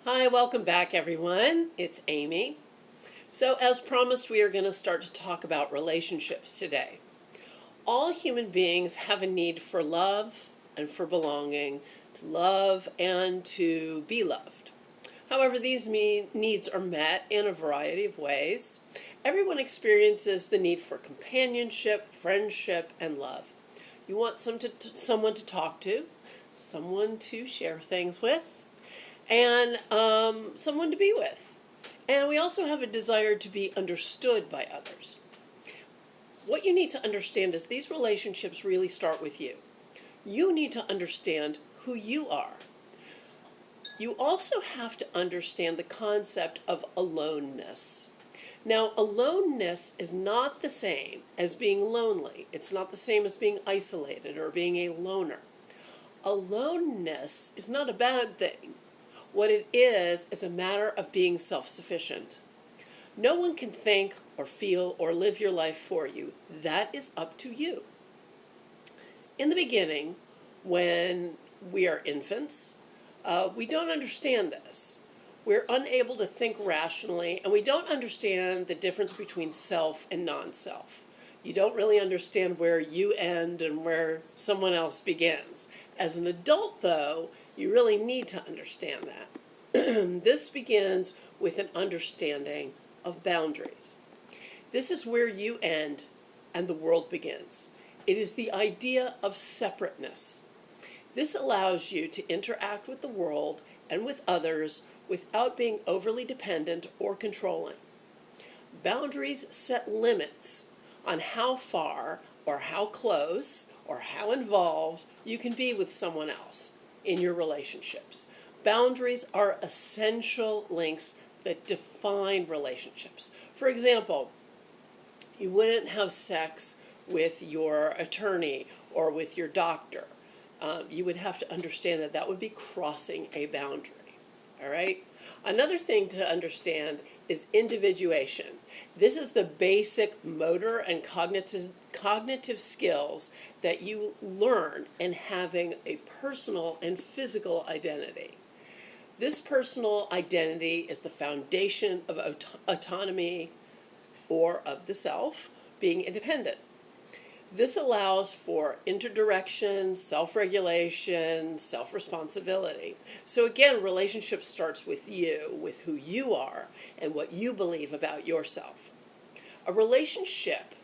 Hi, welcome back everyone. It's Amy. So as promised, we are going to start to talk about relationships today. All human beings have a need for love and for belonging, to love and to be loved. However, these needs are met in a variety of ways. Everyone experiences the need for companionship, friendship, and love. You want someone to talk to, someone to share things with, and someone to be with. And we also have a desire to be understood by others. What you need to understand is these relationships really start with you. You need to understand who you are. You also have to understand the concept of aloneness. Now, aloneness is not the same as being lonely. It's not the same as being isolated or being a loner. Aloneness is not a bad thing. What it is a matter of being self-sufficient. No one can think or feel or live your life for you. That is up to you. In the beginning, when we are infants, we don't understand this. We're unable to think rationally, and we don't understand the difference between self and non-self. You don't really understand where you end and where someone else begins. As an adult, though, you really need to understand that. This begins with an understanding of boundaries. This is where you end and the world begins. It is the idea of separateness. This allows you to interact with the world and with others without being overly dependent or controlling. Boundaries set limits on how far or how close or how involved you can be with someone else in your relationships. Boundaries are essential links that define relationships. For example, you wouldn't have sex with your attorney or with your doctor. You would have to understand that that would be crossing a boundary. All right? Another thing to understand is individuation. This is the basic motor and cognitive skills that you learn in having a personal and physical identity. This personal identity is the foundation of autonomy or of the self being independent. This allows for interdirection, self-regulation, self-responsibility. So again, relationship starts with you, with who you are, and what you believe about yourself. A relationship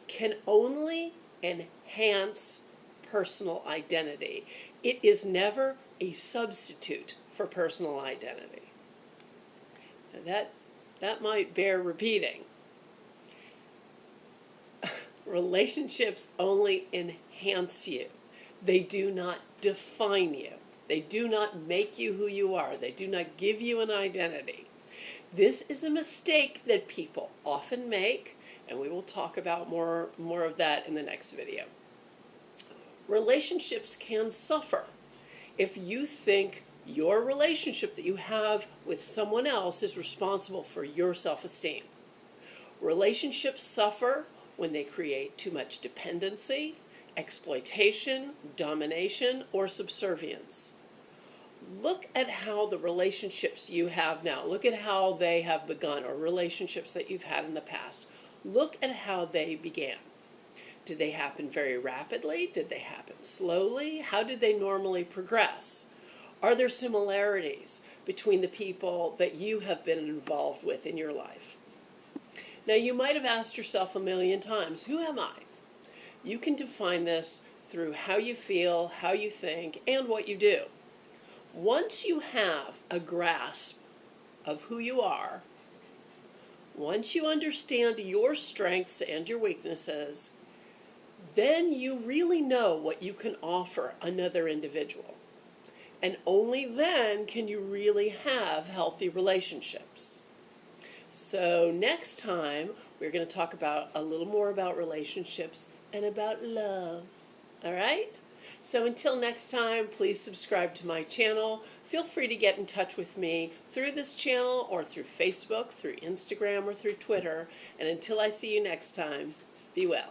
can only enhance personal identity. It is never a substitute for personal identity. Now that might bear repeating. Relationships only enhance you. They do not define you. They do not make you who you are. They do not give you an identity. This is a mistake that people often make, and we will talk about more of that in the next video. Relationships can suffer if you think your relationship that you have with someone else is responsible for your self-esteem. Relationships suffer when they create too much dependency, exploitation, domination, or subservience. Look at how the relationships you have now, look at how they have begun, or relationships that you've had in the past. Look at how they began. Did they happen very rapidly? Did they happen slowly? How did they normally progress? Are there similarities between the people that you have been involved with in your life? Now, you might have asked yourself a million times, who am I? You can define this through how you feel, how you think, and what you do. Once you have a grasp of who you are, once you understand your strengths and your weaknesses, then you really know what you can offer another individual. And only then can you really have healthy relationships. So next time, we're going to talk about a little more about relationships and about love. All right? So until next time, please subscribe to my channel. Feel free to get in touch with me through this channel or through Facebook, through Instagram, or through Twitter. And until I see you next time, be well.